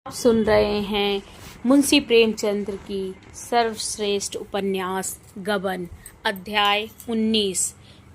आप सुन रहे हैं मुंशी प्रेमचंद्र की सर्वश्रेष्ठ उपन्यास गबन। अध्याय 19।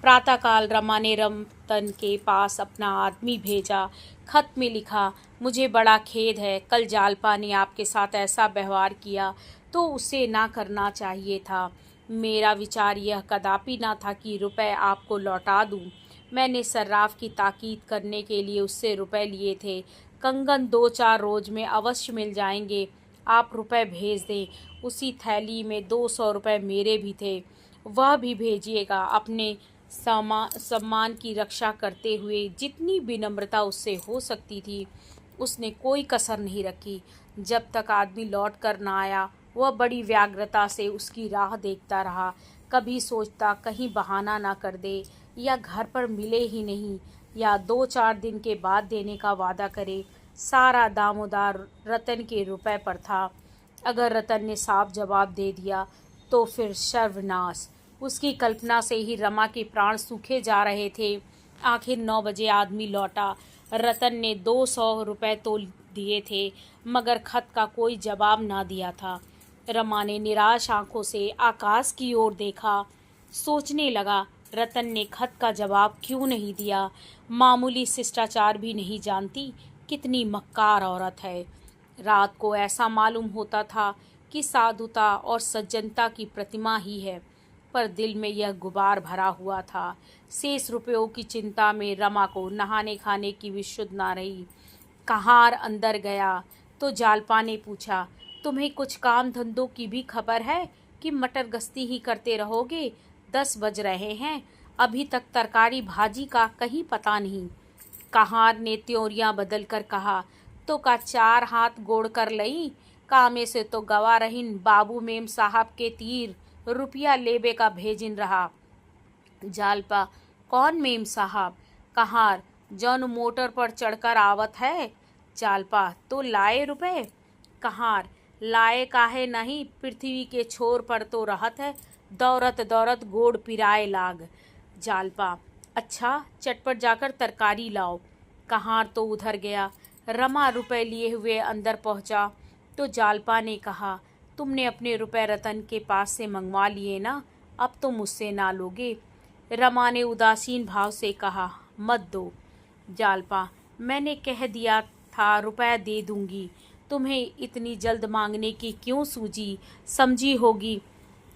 प्रातःकाल रमा ने रतन के पास अपना आदमी भेजा। खत में लिखा, मुझे बड़ा खेद है, कल जालपा ने आपके साथ ऐसा व्यवहार किया तो उसे ना करना चाहिए था। मेरा विचार यह कदापि ना था कि रुपए आपको लौटा दूं। मैंने सर्राफ की ताकीद करने के लिए उससे रुपए लिए थे। कंगन 2-4 रोज में अवश्य मिल जाएंगे। आप रुपए भेज दें। उसी थैली में 200 रुपये मेरे भी थे, वह भी भेजिएगा। अपने सम्मान की रक्षा करते हुए जितनी विनम्रता उससे हो सकती थी उसने कोई कसर नहीं रखी। जब तक आदमी लौट कर ना आया वह बड़ी व्यग्रता से उसकी राह देखता रहा। कभी सोचता कहीं बहाना ना कर दे या घर पर मिले ही नहीं या 2-4 दिन के बाद देने का वादा करे। सारा दामोदार रतन के रुपए पर था। अगर रतन ने साफ जवाब दे दिया तो फिर सर्वनाश। उसकी कल्पना से ही रमा के प्राण सूखे जा रहे थे। आखिर 9 बजे आदमी लौटा। रतन ने 200 रुपये तो दिए थे मगर खत का कोई जवाब ना दिया था। रमा ने निराश आंखों से आकाश की ओर देखा। सोचने लगा, रतन ने खत का जवाब क्यों नहीं दिया। मामूली शिष्टाचार भी नहीं जानती, कितनी मक्कार औरत है। रात को ऐसा मालूम होता था कि साधुता और सज्जनता की प्रतिमा ही है, पर दिल में यह गुबार भरा हुआ था। शेष रुपयों की चिंता में रमा को नहाने खाने की भी सुध ना रही। कहार अंदर गया तो जालपा ने पूछा, तुम्हें कुछ काम धंधों की भी खबर है कि मटर गश्ती ही करते रहोगे? 10 बज रहे हैं, अभी तक तरकारी भाजी का कहीं पता नहीं। कहार ने त्योरियां बदल कर कहा, तो का 4 हाथ गोड़ कर लई, कामे से तो गवा रहीन बाबू मेम साहब के तीर रुपया लेबे का भेजिन रहा। जालपा, कौन मेम साहब? कहार, जौन मोटर पर चढ़कर आवत है। जालपा, तो लाए रुपए? कहार, लाए काहे नहीं, पृथ्वी के छोर पर तो रहत है, दौरत दौरत गोड़ पिराए लाग। जालपा, अच्छा, चटपट जाकर तरकारी लाओ। कहार तो उधर गया। रमा रुपए लिए हुए अंदर पहुंचा तो जालपा ने कहा, तुमने अपने रुपए रतन के पास से मंगवा लिए ना, अब तो मुझसे ना लोगे। रमा ने उदासीन भाव से कहा, मत दो। जालपा, मैंने कह दिया था रुपए दे दूंगी, तुम्हें इतनी जल्द मांगने की क्यों सूझी? समझी होगी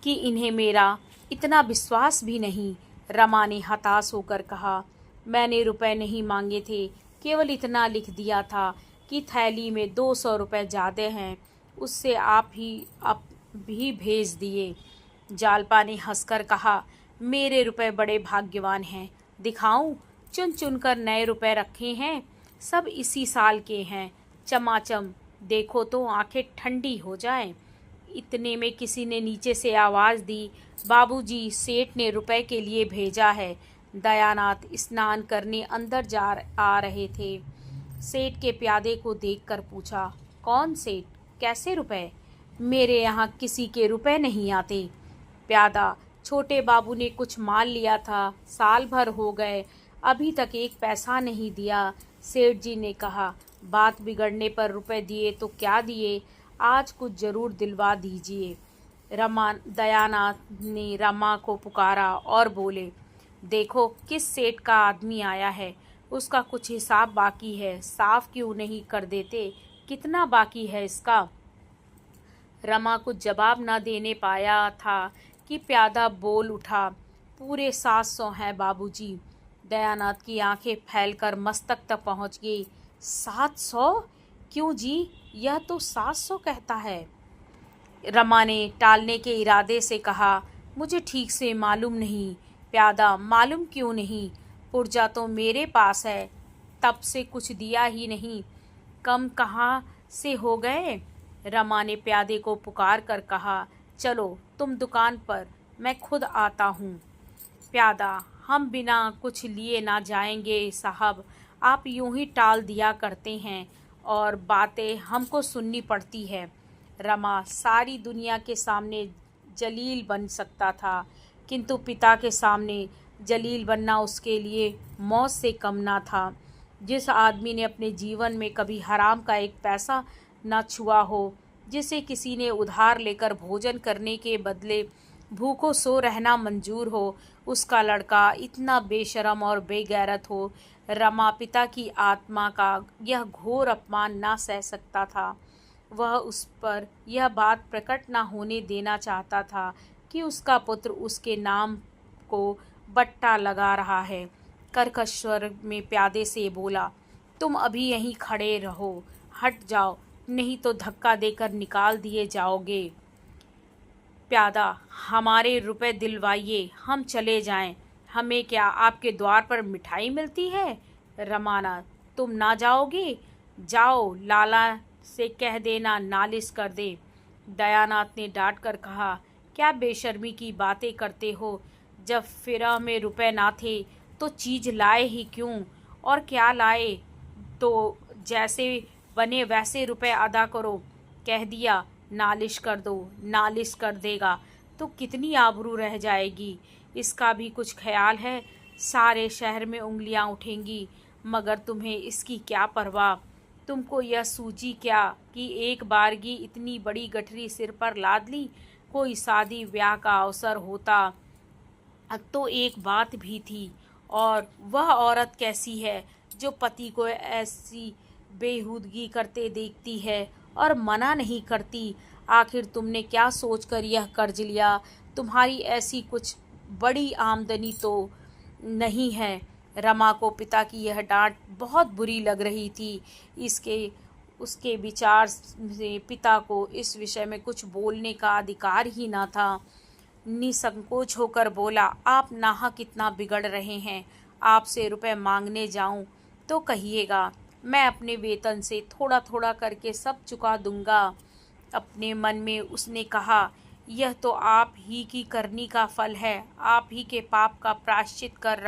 कि इन्हें मेरा इतना विश्वास भी नहीं। रमा ने हताश होकर कहा, मैंने रुपए नहीं मांगे थे, केवल इतना लिख दिया था कि थैली में 200 रुपये ज़्यादा हैं, उससे आप भी भेज दिए। जालपा ने हंसकर कहा, मेरे रुपए बड़े भाग्यवान हैं, दिखाऊं? चुन चुन कर नए रुपए रखे हैं, सब इसी साल के हैं, चमाचम, देखो तो आंखें ठंडी हो जाएं। इतने में किसी ने नीचे से आवाज़ दी, बाबूजी, सेठ ने रुपए के लिए भेजा है। दयानाथ स्नान करने अंदर आ रहे थे। सेठ के प्यादे को देखकर पूछा, कौन सेठ? कैसे रुपए? मेरे यहाँ किसी के रुपए नहीं आते। प्यादा, छोटे बाबू ने कुछ माल लिया था, साल भर हो गए, अभी तक 1 पैसा नहीं दिया। सेठ जी ने कहा, बात बिगड़ने पर रुपए दिए तो क्या दिए, आज कुछ जरूर दिलवा दीजिए। दयानाथ ने रमा को पुकारा और बोले, देखो किस सेठ का आदमी आया है, उसका कुछ हिसाब बाकी है, साफ क्यों नहीं कर देते? कितना बाकी है इसका? रमा कुछ जवाब न देने पाया था कि प्यादा बोल उठा, पूरे 700 हैं बाबूजी। दयानाथ की आंखें फैलकर मस्तक तक पहुंच गई। 700? क्यों जी, यह तो 700 कहता है। रमा ने टालने के इरादे से कहा, मुझे ठीक से मालूम नहीं। प्यादा, मालूम क्यों नहीं? पुर्जा तो मेरे पास है, तब से कुछ दिया ही नहीं, कम कहाँ से हो गए? रमा ने प्यादे को पुकार कर कहा, चलो तुम दुकान पर, मैं खुद आता हूँ। प्यादा, हम बिना कुछ लिए ना जाएंगे साहब, आप यूं ही टाल दिया करते हैं और बातें हमको सुननी पड़ती है। रमा सारी दुनिया के सामने जलील बन सकता था, किंतु पिता के सामने जलील बनना उसके लिए मौत से कम ना था। जिस आदमी ने अपने जीवन में कभी हराम का 1 पैसा न छुआ हो, जिसे किसी ने उधार लेकर भोजन करने के बदले भूखों सो रहना मंजूर हो, उसका लड़का इतना बेशरम और बेगैरत हो। रमा पिता की आत्मा का यह घोर अपमान ना सह सकता था। वह उस पर यह बात प्रकट न होने देना चाहता था कि उसका पुत्र उसके नाम को बट्टा लगा रहा है। कर्कश स्वर में प्यादे से बोला, तुम अभी यहीं खड़े रहो, हट जाओ, नहीं तो धक्का देकर निकाल दिए जाओगे। प्यादा, हमारे रुपए दिलवाइए, हम चले जाएं। हमें क्या आपके द्वार पर मिठाई मिलती है? रमाना, तुम ना जाओगे? जाओ, लाला से कह देना नालिश कर दे। दयानाथ ने डांट कर कहा, क्या बेशर्मी की बातें करते हो? जब फिरा में रुपए ना थे तो चीज लाए ही क्यों? और क्या लाए? तो जैसे बने वैसे रुपए अदा करो। कह दिया नालिश कर दो। नालिश कर देगा तो कितनी आबरू रह जाएगी, इसका भी कुछ ख्याल है? सारे शहर में उंगलियां उठेंगी, मगर तुम्हें इसकी क्या परवाह? तुमको यह सूझी क्या कि एक बारगी इतनी बड़ी गठरी सिर पर लाद ली? कोई शादी ब्याह का अवसर होता तो एक बात भी थी। और वह औरत कैसी है जो पति को ऐसी बेहूदगी करते देखती है और मना नहीं करती? आखिर तुमने क्या सोचकर यह कर्ज लिया? तुम्हारी ऐसी कुछ बड़ी आमदनी तो नहीं है। रमा को पिता की यह डांट बहुत बुरी लग रही थी। इसके उसके विचार से पिता को इस विषय में कुछ बोलने का अधिकार ही न था। निसंकोच होकर बोला, आप नाहक कितना बिगड़ रहे हैं। आपसे रुपए मांगने जाऊं तो कहिएगा, मैं अपने वेतन से थोड़ा थोड़ा करके सब चुका दूंगा। अपने मन में उसने कहा, यह तो आप ही की करनी का फल है, आप ही के पाप का प्रायश्चित कर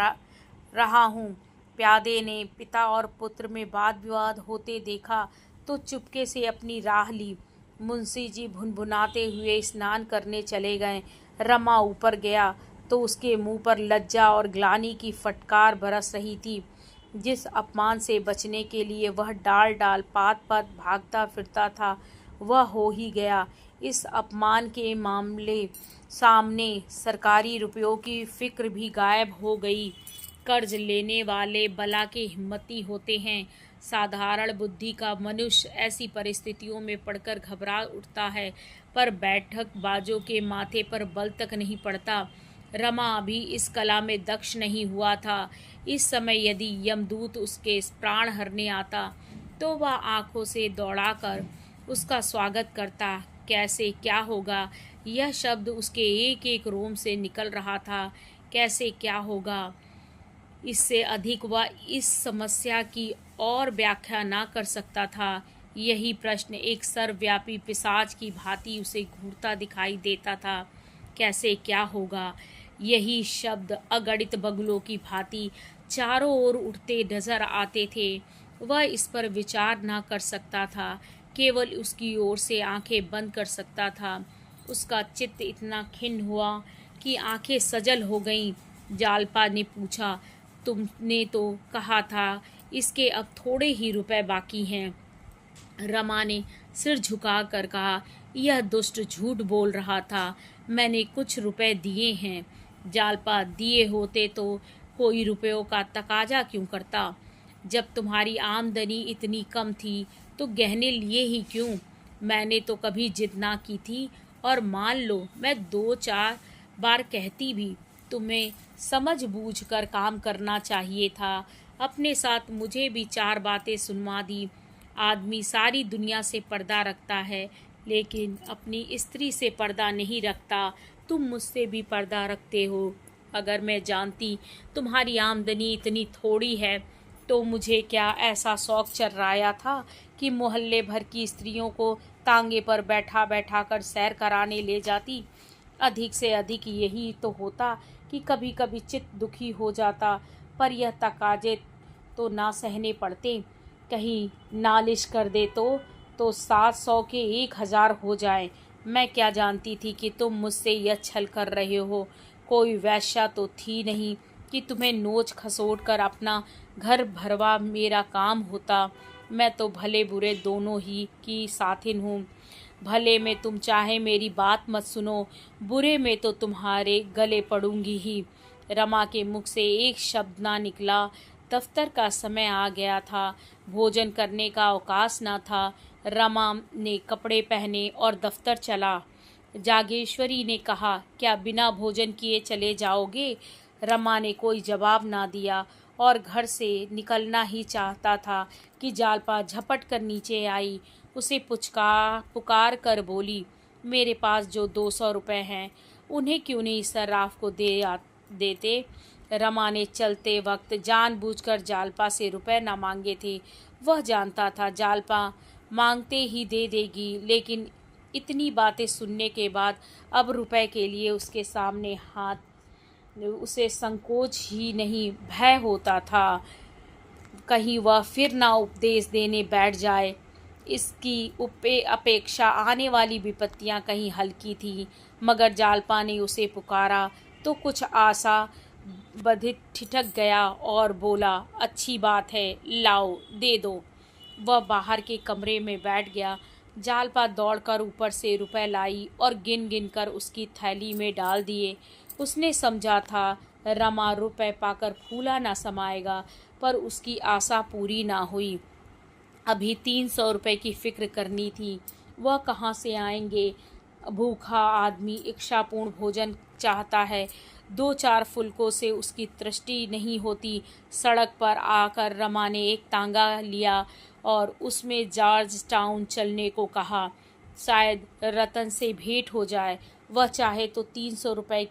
रहा हूँ। प्यादे ने पिता और पुत्र में वाद विवाद होते देखा तो चुपके से अपनी राह ली। मुंशी जी भुनभुनाते हुए स्नान करने चले गए। रमा ऊपर गया तो उसके मुंह पर लज्जा और ग्लानि की फटकार बरस रही थी। जिस अपमान से बचने के लिए वह डाल डाल पात पात भागता फिरता था, वह हो ही गया। इस अपमान के मामले सामने सरकारी रुपयों की फिक्र भी गायब हो गई। कर्ज लेने वाले बला के हिम्मती होते हैं। साधारण बुद्धि का मनुष्य ऐसी परिस्थितियों में पड़कर घबरा उठता है, पर बैठक बाजों के माथे पर बल तक नहीं पड़ता। रमा अभी इस कला में दक्ष नहीं हुआ था। इस समय यदि यमदूत उसके प्राण हरने आता तो वह आंखों से दौड़ाकर उसका स्वागत करता। कैसे क्या होगा, यह शब्द उसके एक एक रोम से निकल रहा था। कैसे क्या होगा, इससे अधिक वह इस समस्या की और व्याख्या ना कर सकता था। यही प्रश्न एक सर्वव्यापी पिशाच की भांति उसे घूरता दिखाई देता था। कैसे क्या होगा, यही शब्द अगणित बगुलों की भांति चारों ओर उठते नजर आते थे। वह इस पर विचार ना कर सकता था, केवल उसकी ओर से आंखें बंद कर सकता था। उसका चित्त इतना खिन्न हुआ कि आंखें सजल हो गईं। जालपा ने पूछा, तुमने तो कहा था इसके अब थोड़े ही रुपए बाकी हैं। रमा ने सिर झुका कर कहा, यह दुष्ट झूठ बोल रहा था, मैंने कुछ रुपए दिए हैं। जालपा, दिए होते तो कोई रुपयों का तकाजा क्यों करता? जब तुम्हारी आमदनी इतनी कम थी तो गहने लिए ही क्यों? मैंने तो कभी जिद ना की थी, और मान लो मैं 2-4 बार कहती भी, तुम्हें समझ बूझ कर काम करना चाहिए था। अपने साथ मुझे भी 4 बातें सुनवा दी। आदमी सारी दुनिया से पर्दा रखता है, लेकिन अपनी स्त्री से पर्दा नहीं रखता। तुम मुझसे भी पर्दा रखते हो। अगर मैं जानती तुम्हारी आमदनी इतनी थोड़ी है तो मुझे क्या ऐसा शौक चर्राया था कि मोहल्ले भर की स्त्रियों को तांगे पर बैठा बैठा कर सैर कराने ले जाती। अधिक से अधिक यही तो होता कि कभी कभी चित्त दुखी हो जाता, पर यह तकाजे तो ना सहने पड़ते। कहीं नालिश कर दे तो 700 के 1000 हो जाए। मैं क्या जानती थी कि तुम मुझसे यह छल कर रहे हो। कोई वैश्या तो थी नहीं कि तुम्हें नोच खसोट कर अपना घर भरवा मेरा काम होता। मैं तो भले बुरे दोनों ही की साथिन हूँ। भले में तुम चाहे मेरी बात मत सुनो, बुरे में तो तुम्हारे गले पड़ूंगी ही। रमा के मुख से एक शब्द ना निकला। दफ्तर का समय आ गया था, भोजन करने का अवकाश न था। रमा ने कपड़े पहने और दफ्तर चला। जागेश्वरी ने कहा, क्या बिना भोजन किए चले जाओगे? रमा ने कोई जवाब ना दिया और घर से निकलना ही चाहता था कि जालपा झपट कर नीचे आई। उसे पुकार कर बोली, मेरे पास जो 200 रुपये हैं उन्हें क्यों नहीं सर्राफ को देते? रमा ने चलते वक्त जानबूझकर जालपा से रुपए न मांगे थे। वह जानता था जालपा मांगते ही दे देगी, लेकिन इतनी बातें सुनने के बाद अब रुपए के लिए उसके सामने हाथ उसे संकोच ही नहीं भय होता था। कहीं वह फिर ना उपदेश देने बैठ जाए। इसकी अपेक्षा आने वाली विपत्तियां कहीं हल्की थी, मगर जालपा ने उसे पुकारा तो कुछ आशा बधित ठिठक गया और बोला, अच्छी बात है, लाओ दे दो। वह बाहर के कमरे में बैठ गया। जालपा दौड़कर ऊपर से रुपए लाई और गिन गिन कर उसकी थैली में डाल दिए। उसने समझा था रमा रुपए पाकर फूला ना समाएगा, पर उसकी आशा पूरी ना हुई। अभी 300 रुपए की फिक्र करनी थी। वह कहाँ से आएंगे? भूखा आदमी इच्छापूर्ण भोजन चाहता है, 2-4 फुलकों से उसकी तृष्टि नहीं होती। सड़क पर आकर रमा ने एक तांगा लिया और उसमें जॉर्ज टाउन चलने को कहा। शायद रतन से भेंट हो जाए। वह चाहे तो 300 रुपए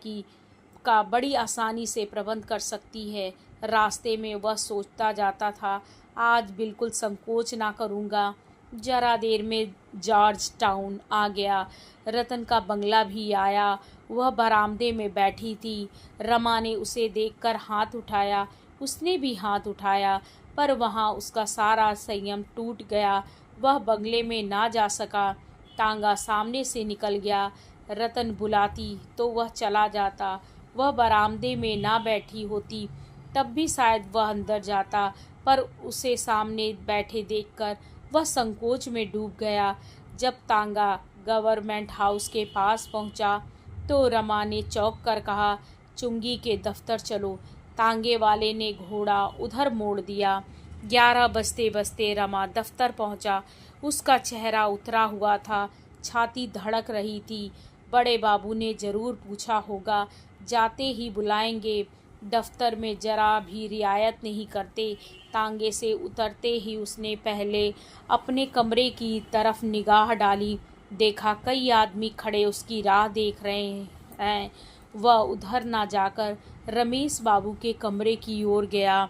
का बड़ी आसानी से प्रबंध कर सकती है। रास्ते में वह सोचता जाता था, आज बिल्कुल संकोच ना करूँगा। जरा देर में जॉर्ज टाउन आ गया। रतन का बंगला भी आया। वह बरामदे में बैठी थी। रमा ने उसे देखकर हाथ उठाया। उसने भी हाथ उठाया, पर वहाँ उसका सारा संयम टूट गया। वह बंगले में ना जा सका। तांगा सामने से निकल गया। रतन बुलाती तो वह चला जाता। वह बरामदे में ना बैठी होती तब भी शायद वह अंदर जाता, पर उसे सामने बैठे देखकर वह संकोच में डूब गया। जब तांगा गवर्नमेंट हाउस के पास पहुंचा तो रमा ने चौंक कर कहा, चुंगी के दफ्तर चलो। तांगे वाले ने घोड़ा उधर मोड़ दिया। 11 बजते बजते रमा दफ्तर पहुंचा। उसका चेहरा उतरा हुआ था, छाती धड़क रही थी। बड़े बाबू ने जरूर पूछा होगा, जाते ही बुलाएंगे। दफ्तर में जरा भी रियायत नहीं करते। तांगे से उतरते ही उसने पहले अपने कमरे की तरफ निगाह डाली। देखा कई आदमी खड़े उसकी राह देख रहे हैं। वह उधर ना जाकर रमेश बाबू के कमरे की ओर गया।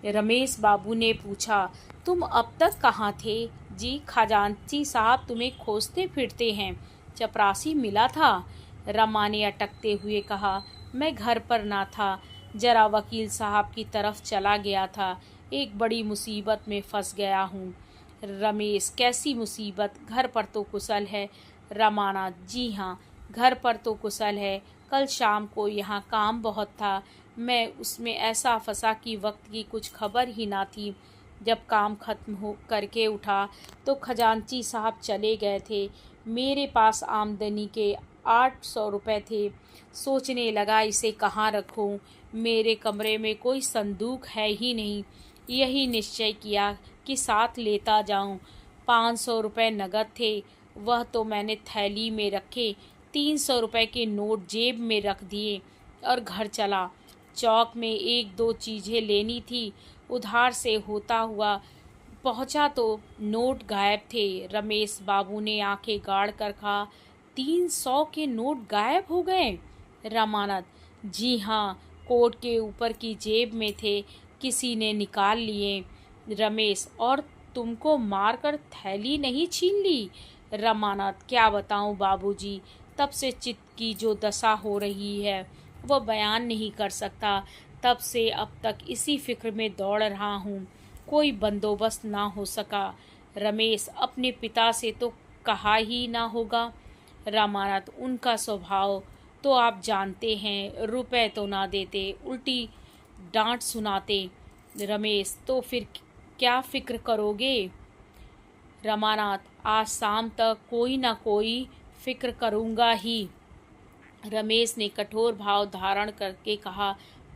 रमेश बाबू ने पूछा, तुम अब तक कहाँ थे? जी, खजांची साहब तुम्हें खोजते फिरते हैं। चपरासी मिला था? रमा ने अटकते हुए कहा, मैं घर पर ना था, जरा वकील साहब की तरफ चला गया था। एक बड़ी मुसीबत में फंस गया हूँ। रमेश, कैसी मुसीबत? घर पर तो कुशल है। रमाना, जी हाँ, घर पर तो कुशल है। कल शाम को यहाँ काम बहुत था। मैं उसमें ऐसा फंसा कि वक्त की कुछ खबर ही ना थी। जब काम खत्म हो करके उठा तो खजांची साहब चले गए थे। मेरे पास आमदनी के 800 रुपये थे। सोचने लगा इसे कहाँ रखूँ। मेरे कमरे में कोई संदूक है ही नहीं। यही निश्चय किया कि साथ लेता जाऊं। 500 रुपये नगद थे, वह तो मैंने थैली में रखे। 300 रुपये के नोट जेब में रख दिए और घर चला। चौक में 1-2 चीज़ें लेनी थी। उधार से होता हुआ पहुंचा तो नोट गायब थे। रमेश बाबू ने आंखें गाड़ कर कहा, 300 के नोट गायब हो गए? रामानंद, जी हाँ, कोट के ऊपर की जेब में थे, किसी ने निकाल लिए। रमेश, और तुमको मारकर थैली नहीं छीन ली? रमानंद, क्या बताऊं बाबूजी, तब से चित्त की जो दशा हो रही है वह बयान नहीं कर सकता। तब से अब तक इसी फिक्र में दौड़ रहा हूँ। कोई बंदोबस्त ना हो सका। रमेश, अपने पिता से तो कहा ही ना होगा? रामानंद, उनका स्वभाव तो आप जानते हैं, रुपए तो ना देते, उल्टी डांट सुनाते। रमेश, तो फिर क्या फिक्र करोगे? रमानाथ, आज शाम तक कोई ना कोई फिक्र करूँगा ही। रमेश ने कठोर भाव धारण करके कहा,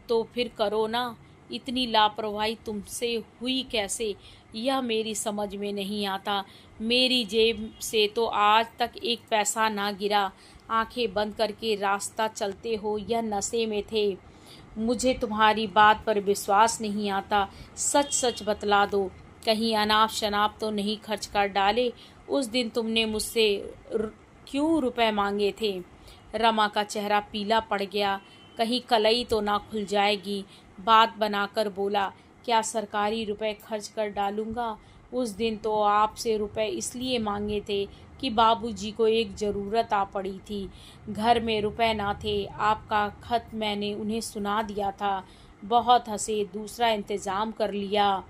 तो फिर करो ना। इतनी लापरवाही तुमसे हुई कैसे, यह मेरी समझ में नहीं आता। मेरी जेब से तो आज तक एक पैसा ना गिरा। आंखें बंद करके रास्ता चलते हो या नशे में थे? मुझे तुम्हारी बात पर विश्वास नहीं आता। सच सच बतला दो, कहीं अनाप शनाप तो नहीं खर्च कर डाले? उस दिन तुमने मुझसे क्यों रुपए मांगे थे? रमा का चेहरा पीला पड़ गया। कहीं कलई तो ना खुल जाएगी। बात बनाकर बोला, क्या सरकारी रुपए खर्च कर डालूंगा? उस दिन तो आपसे रुपए इसलिए मांगे थे कि बाबूजी को एक ज़रूरत आ पड़ी थी। घर में रुपए ना थे। आपका खत मैंने उन्हें सुना दिया था। बहुत हंसे, दूसरा इंतज़ाम कर लिया।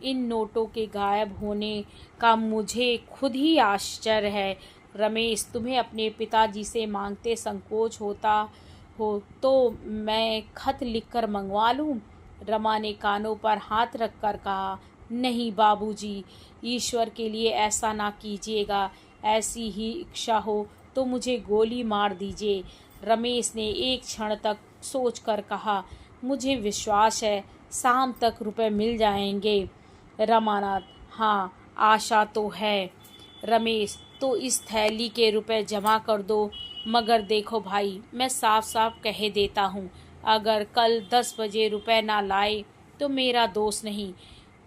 इन नोटों के गायब होने का मुझे खुद ही आश्चर्य है। रमेश, तुम्हें अपने पिताजी से मांगते संकोच होता हो तो मैं खत लिखकर मंगवा लूं? रमा ने कानों पर हाथ रखकर कहा, नहीं बाबूजी, ईश्वर के लिए ऐसा ना कीजिएगा। ऐसी ही इच्छा हो तो मुझे गोली मार दीजिए। रमेश ने एक क्षण तक सोचकर कहा, मुझे विश्वास है शाम तक रुपए मिल जाएंगे। रमानाथ, हाँ, आशा तो है। रमेश, तो इस थैली के रुपए जमा कर दो। मगर देखो भाई, मैं साफ साफ कह देता हूँ, अगर कल 10 बजे रुपए ना लाए तो मेरा दोष नहीं।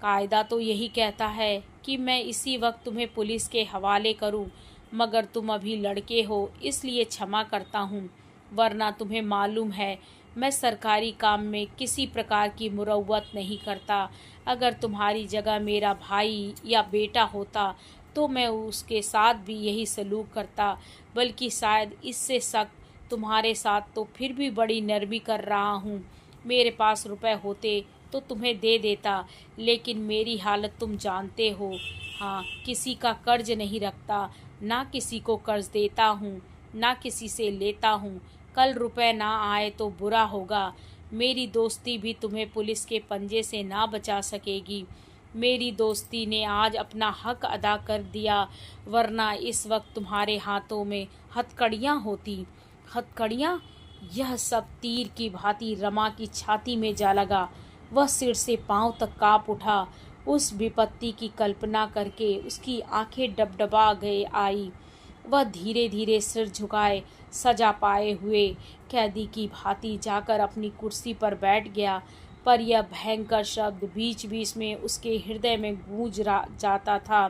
कायदा तो यही कहता है कि मैं इसी वक्त तुम्हें पुलिस के हवाले करूँ, मगर तुम अभी लड़के हो इसलिए क्षमा करता हूँ। वरना तुम्हें मालूम है मैं सरकारी काम में किसी प्रकार की मुरव्वत नहीं करता। अगर तुम्हारी जगह मेरा भाई या बेटा होता तो मैं उसके साथ भी यही सलूक करता, बल्कि शायद इससे सख्त। तुम्हारे साथ तो फिर भी बड़ी नरमी कर रहा हूँ। मेरे पास रुपए होते तो तुम्हें दे देता, लेकिन मेरी हालत तुम जानते हो। हाँ, किसी का कर्ज नहीं रखता, ना किसी को कर्ज देता हूँ, ना किसी से लेता हूँ। कल रुपए ना आए तो बुरा होगा। मेरी दोस्ती भी तुम्हें पुलिस के पंजे से ना बचा सकेगी। मेरी दोस्ती ने आज अपना हक अदा कर दिया, वरना इस वक्त तुम्हारे हाथों में हथकड़ियाँ होती। हथकड़ियाँ? यह सब तीर की भांति रमा की छाती में जा लगा। वह सिर से पांव तक कांप उठा। उस विपत्ति की कल्पना करके उसकी आंखें डबडबा गए आई। वह धीरे धीरे सिर झुकाए सजा पाए हुए कैदी की भांति जाकर अपनी कुर्सी पर बैठ गया। पर यह भयंकर शब्द बीच बीच में उसके हृदय में गूंज जाता था।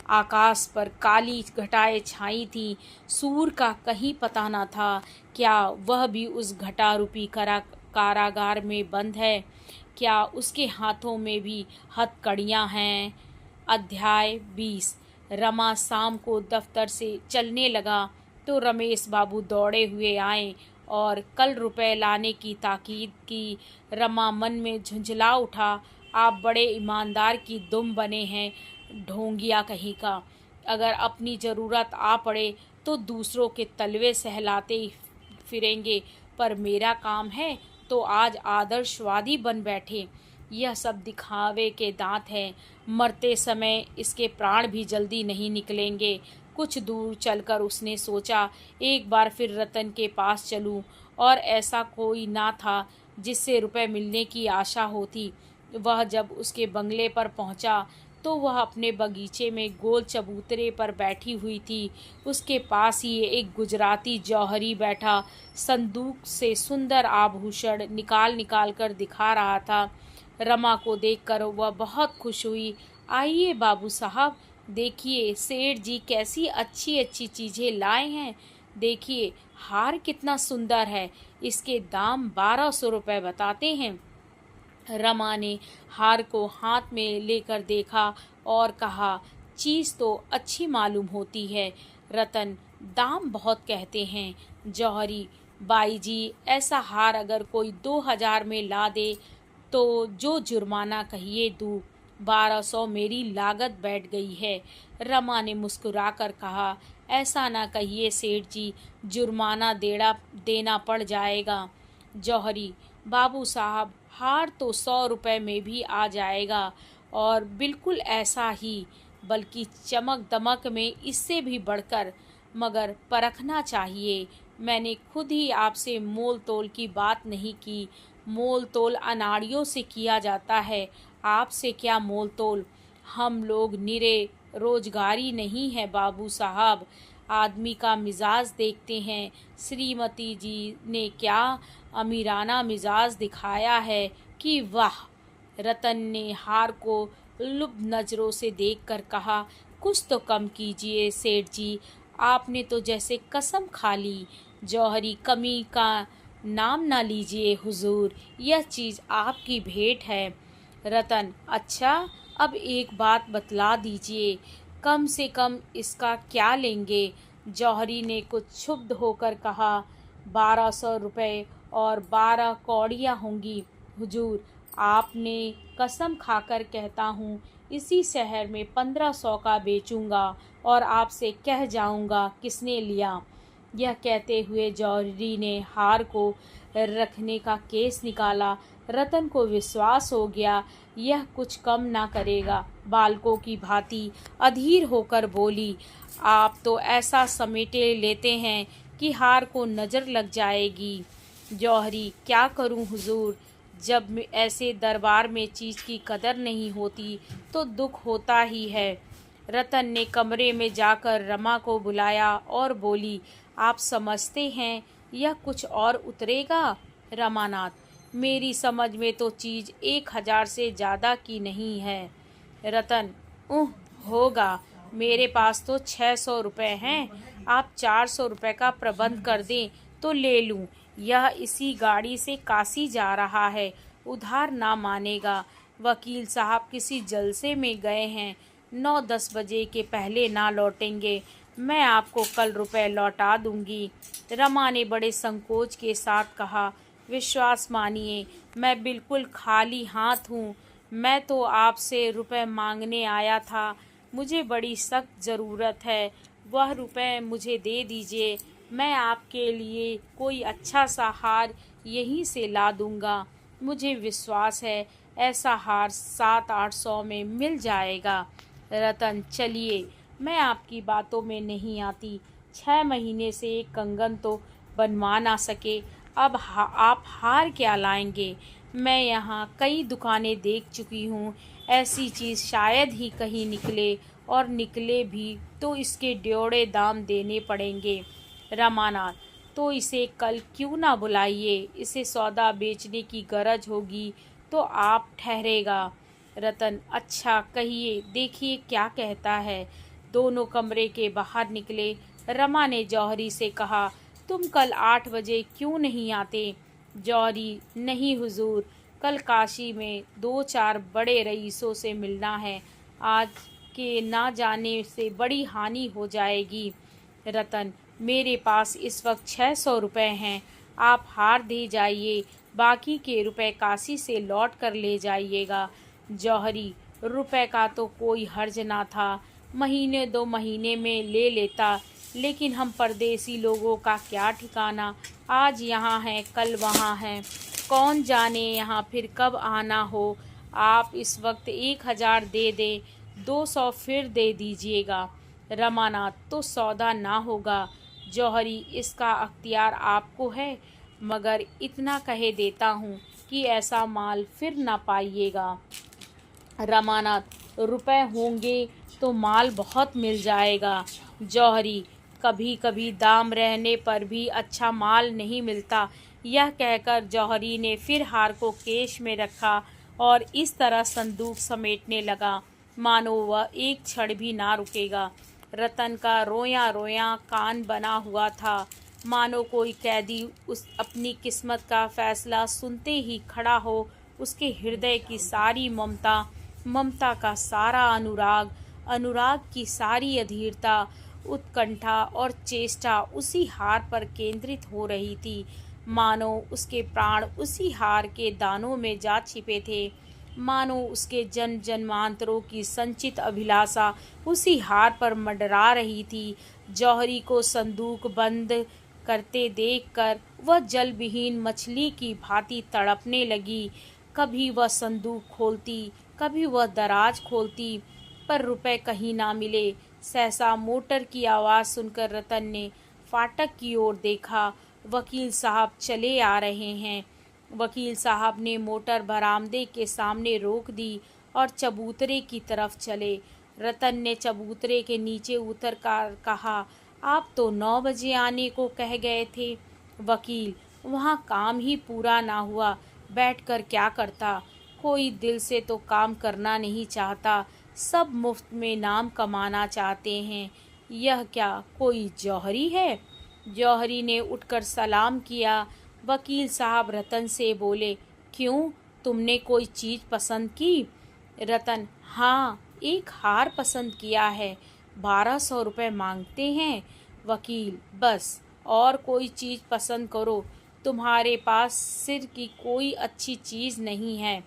आकाश पर काली घटाएं छाई थी। सूर का कहीं पता न था। क्या वह भी उस घटा रूपी कारागार में बंद है? क्या उसके हाथों में भी हथकड़ियाँ हैं? अध्याय 20। रमा शाम को दफ्तर से चलने लगा तो रमेश बाबू दौड़े हुए आए और कल रुपए लाने की ताकीद की। रमा मन में झुंझला उठा, आप बड़े ईमानदार की दुम बने हैं, ढोंगिया कहीं का। अगर अपनी ज़रूरत आ पड़े तो दूसरों के तलवे सहलाते फिरेंगे, पर मेरा काम है तो आज आदर्शवादी बन बैठे। यह सब दिखावे के दांत हैं। मरते समय इसके प्राण भी जल्दी नहीं निकलेंगे। कुछ दूर चलकर उसने सोचा, एक बार फिर रतन के पास चलूं, और ऐसा कोई ना था जिससे रुपए मिलने की आशा होती। वह जब उसके बंगले पर पहुंचा तो वह अपने बगीचे में गोल चबूतरे पर बैठी हुई थी। उसके पास ही एक गुजराती जौहरी बैठा संदूक से सुंदर आभूषण निकाल निकाल कर दिखा रहा था। रमा को देखकर वह बहुत खुश हुई। आइए बाबू साहब, देखिए सेठ जी कैसी अच्छी अच्छी चीज़ें लाए हैं। देखिए हार कितना सुंदर है, इसके दाम 1200 रुपये बताते हैं। रमा ने हार को हाथ में लेकर देखा और कहा, चीज़ तो अच्छी मालूम होती है। रतन, दाम बहुत कहते हैं। जौहरी, बाई जी, ऐसा हार अगर कोई 2000 में ला दे तो जो जुर्माना कहिए दूँ। 1200 मेरी लागत बैठ गई है। रमा ने मुस्कुराकर कहा, ऐसा ना कहिए सेठ जी, जुर्माना देना पड़ जाएगा। जौहरी, बाबू साहब, हार तो 100 रुपये में भी आ जाएगा, और बिल्कुल ऐसा ही। बल्कि चमक दमक में इससे भी बढ़कर। मगर परखना चाहिए। मैंने खुद ही आपसे मोल तोल की बात नहीं की। मोल तोल अनाड़ियों से किया जाता है, आपसे क्या मोल तोल। हम लोग निरे रोजगारी नहीं है बाबू साहब। आदमी का मिजाज देखते हैं। श्रीमती जी ने क्या अमीराना मिजाज दिखाया है कि वाह। रतन ने हार को लुब्ध नजरों से देखकर कहा, कुछ तो कम कीजिए सेठ जी, आपने तो जैसे कसम खा ली। जौहरी, कमी का नाम ना लीजिए हुजूर, यह चीज़ आपकी भेंट है। रतन, अच्छा, अब एक बात बतला दीजिए, कम से कम इसका क्या लेंगे। जौहरी ने कुछ क्षुब्ध होकर कहा, 1200 रुपये और 12 कौड़ियाँ होंगी हुजूर। आपने कसम खाकर कहता हूँ, इसी शहर में 1500 का बेचूंगा और आपसे कह जाऊंगा किसने लिया। यह कहते हुए जौहरी ने हार को रखने का केस निकाला। रतन को विश्वास हो गया यह कुछ कम ना करेगा। बालकों की भांति अधीर होकर बोली, आप तो ऐसा समेटे लेते हैं कि हार को नज़र लग जाएगी। जौहरी, क्या करूं हुजूर, जब ऐसे दरबार में चीज़ की कदर नहीं होती तो दुख होता ही है। रतन ने कमरे में जाकर रमा को बुलाया और बोली, आप समझते हैं यह कुछ और उतरेगा। रमानाथ, मेरी समझ में तो चीज़ 1000 से ज़्यादा की नहीं है। रतन, होगा, मेरे पास तो 600 रुपये हैं। आप 400 रुपये का प्रबंध कर दें तो ले लूँ। यह इसी गाड़ी से काशी जा रहा है, उधार ना मानेगा। वकील साहब किसी जलसे में गए हैं, 9-10 बजे के पहले ना लौटेंगे। मैं आपको कल रुपए लौटा दूंगी। रमा ने बड़े संकोच के साथ कहा, विश्वास मानिए, मैं बिल्कुल खाली हाथ हूँ। मैं तो आपसे रुपए मांगने आया था, मुझे बड़ी सख्त ज़रूरत है। वह रुपए मुझे दे दीजिए, मैं आपके लिए कोई अच्छा सा हार यहीं से ला दूंगा। मुझे विश्वास है ऐसा हार 700-800 में मिल जाएगा। रतन, चलिए, मैं आपकी बातों में नहीं आती। 6 महीने से एक कंगन तो बनवा ना सके, अब आप हार क्या लाएंगे। मैं यहाँ कई दुकानें देख चुकी हूँ, ऐसी चीज़ शायद ही कहीं निकले, और निकले भी तो इसके ड्योढ़े दाम देने पड़ेंगे। रमानाथ, तो इसे कल क्यों ना बुलाइए, इसे सौदा बेचने की गरज होगी तो आप ठहरेगा। रतन, अच्छा, कहिए, देखिए क्या कहता है। दोनों कमरे के बाहर निकले। रमा ने जौहरी से कहा, तुम कल 8 बजे क्यों नहीं आते। जौहरी, नहीं हुजूर, कल काशी में 2-4 बड़े रईसों से मिलना है, आज के ना जाने से बड़ी हानि हो जाएगी। रतन, मेरे पास इस वक्त 600 रुपये हैं, आप हार दे जाइए, बाकी के रुपए काशी से लौट कर ले जाइएगा। जौहरी, रुपए का तो कोई हर्ज ना था, महीने 2 महीने में ले लेता, लेकिन हम परदेसी लोगों का क्या ठिकाना, आज यहाँ हैं कल वहाँ हैं, कौन जाने यहाँ फिर कब आना हो। आप इस वक्त 1000 दे दें, 200 फिर दे दीजिएगा। रमानाथ, तो सौदा ना होगा। जौहरी, इसका अख्तियार आपको है, मगर इतना कहे देता हूँ कि ऐसा माल फिर ना पाइएगा। रमानाथ, रुपए होंगे तो माल बहुत मिल जाएगा। जौहरी, कभी कभी दाम रहने पर भी अच्छा माल नहीं मिलता। यह कहकर जौहरी ने फिर हार को केश में रखा और इस तरह संदूक समेटने लगा मानो वह एक क्षण भी ना रुकेगा। रतन का रोया रोया कान बना हुआ था, मानो कोई कैदी उस अपनी किस्मत का फैसला सुनते ही खड़ा हो। उसके हृदय की सारी ममता, ममता का सारा अनुराग, अनुराग की सारी अधीरता, उत्कंठा और चेष्टा उसी हार पर केंद्रित हो रही थी। मानो उसके प्राण उसी हार के दानों में जा छिपे थे, मानो उसके जन्म जन्मांतरों की संचित अभिलाषा उसी हार पर मंडरा रही थी। जौहरी को संदूक बंद करते देखकर वह जल विहीन मछली की भांति तड़पने लगी। कभी वह संदूक खोलती, कभी वह दराज खोलती, पर रुपए कहीं ना मिले। सहसा मोटर की आवाज़ सुनकर रतन ने फाटक की ओर देखा। वकील साहब चले आ रहे हैं। वकील साहब ने मोटर बरामदे के सामने रोक दी और चबूतरे की तरफ चले। रतन ने चबूतरे के नीचे उतर कर कहा, आप तो 9 बजे आने को कह गए थे। वकील, वहाँ काम ही पूरा ना हुआ, बैठकर क्या करता। कोई दिल से तो काम करना नहीं चाहता, सब मुफ्त में नाम कमाना चाहते हैं। यह क्या कोई जौहरी है? जौहरी ने उठकर सलाम किया। वकील साहब रतन से बोले, क्यों, तुमने कोई चीज़ पसंद की? रतन, हाँ, एक हार पसंद किया है, 1200 रुपये मांगते हैं। वकील, बस और कोई चीज़ पसंद करो, तुम्हारे पास सिर की कोई अच्छी चीज़ नहीं है।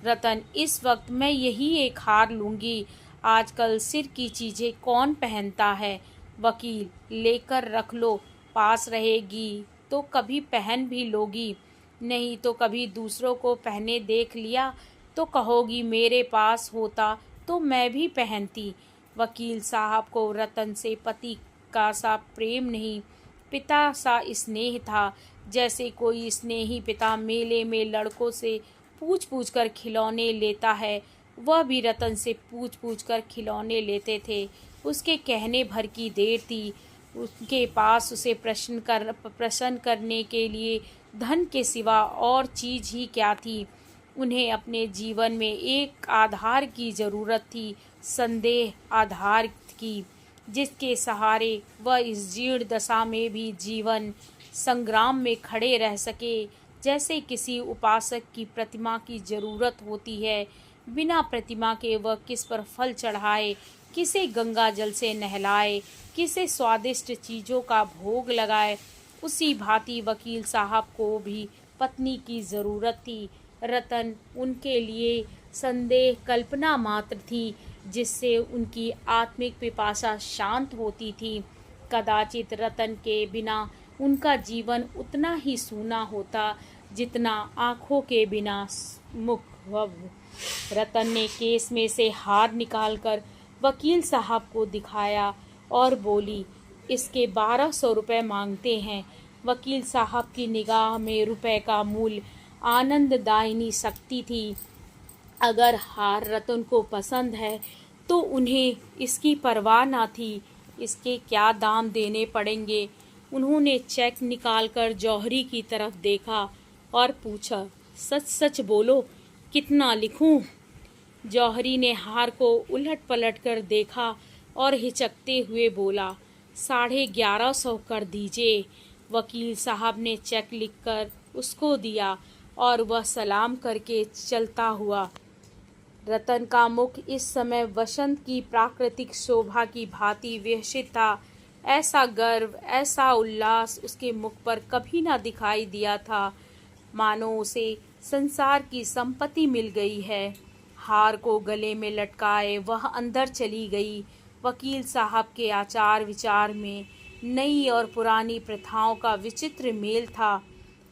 रतन, इस वक्त मैं यही एक हार लूँगी, आजकल सिर की चीज़ें कौन पहनता है। वकील, लेकर रख लो, पास रहेगी तो कभी पहन भी लोगी, नहीं तो कभी दूसरों को पहने देख लिया तो कहोगी मेरे पास होता तो मैं भी पहनती। वकील साहब को रतन से पति का सा प्रेम नहीं, पिता सा स्नेह था। जैसे कोई स्नेही पिता मेले में लड़कों से पूछ पूछ कर खिलौने लेता है, वह भी रतन से पूछ पूछ कर खिलौने लेते थे। उसके कहने भर की देर थी। उसके पास उसे प्रसन्न करने के लिए धन के सिवा और चीज़ ही क्या थी। उन्हें अपने जीवन में एक आधार की ज़रूरत थी, संदेह आधार की, जिसके सहारे वह इस जीर्ण दशा में भी जीवन संग्राम में खड़े रह सके। जैसे किसी उपासक की प्रतिमा की ज़रूरत होती है, बिना प्रतिमा के वह किस पर फल चढ़ाए, किसे गंगा जल से नहलाए, किसे स्वादिष्ट चीज़ों का भोग लगाए, उसी भांति वकील साहब को भी पत्नी की ज़रूरत थी। रतन उनके लिए संदेह कल्पना मात्र थी, जिससे उनकी आत्मिक पिपासा शांत होती थी। कदाचित रतन के बिना उनका जीवन उतना ही सूना होता जितना आँखों के बिना मुख। रतन ने केस में से हार निकालकर वकील साहब को दिखाया और बोली, इसके 1200 रुपये मांगते हैं। वकील साहब की निगाह में रुपए का मूल्य आनंददायिनी शक्ति थी। अगर हार रतन को पसंद है तो उन्हें इसकी परवाह ना थी, इसके क्या दाम देने पड़ेंगे। उन्होंने चेक निकालकर जौहरी की तरफ देखा और पूछा, सच सच बोलो, कितना लिखूं? जौहरी ने हार को उलट पलट कर देखा और हिचकते हुए बोला, 1150 कर दीजिए। वकील साहब ने चेक लिखकर उसको दिया और वह सलाम करके चलता हुआ। रतन का मुख इस समय वसंत की प्राकृतिक शोभा की भांति विकसित था। ऐसा गर्व, ऐसा उल्लास उसके मुख पर कभी ना दिखाई दिया था, मानो उसे संसार की संपत्ति मिल गई है। हार को गले में लटकाए वह अंदर चली गई। वकील साहब के आचार विचार में नई और पुरानी प्रथाओं का विचित्र मेल था।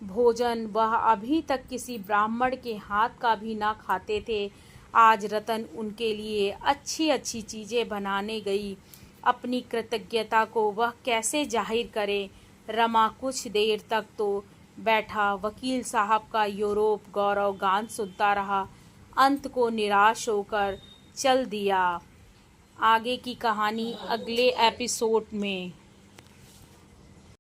भोजन वह अभी तक किसी ब्राह्मण के हाथ का भी ना खाते थे। आज रतन उनके लिए अच्छी अच्छी चीज़ें बनाने गई। अपनी कृतज्ञता को वह कैसे जाहिर करे। रमा कुछ देर तक तो बैठा वकील साहब का यूरोप गौरव गान सुनता रहा, अंत को निराश होकर चल दिया। आगे की कहानी अगले एपिसोड में।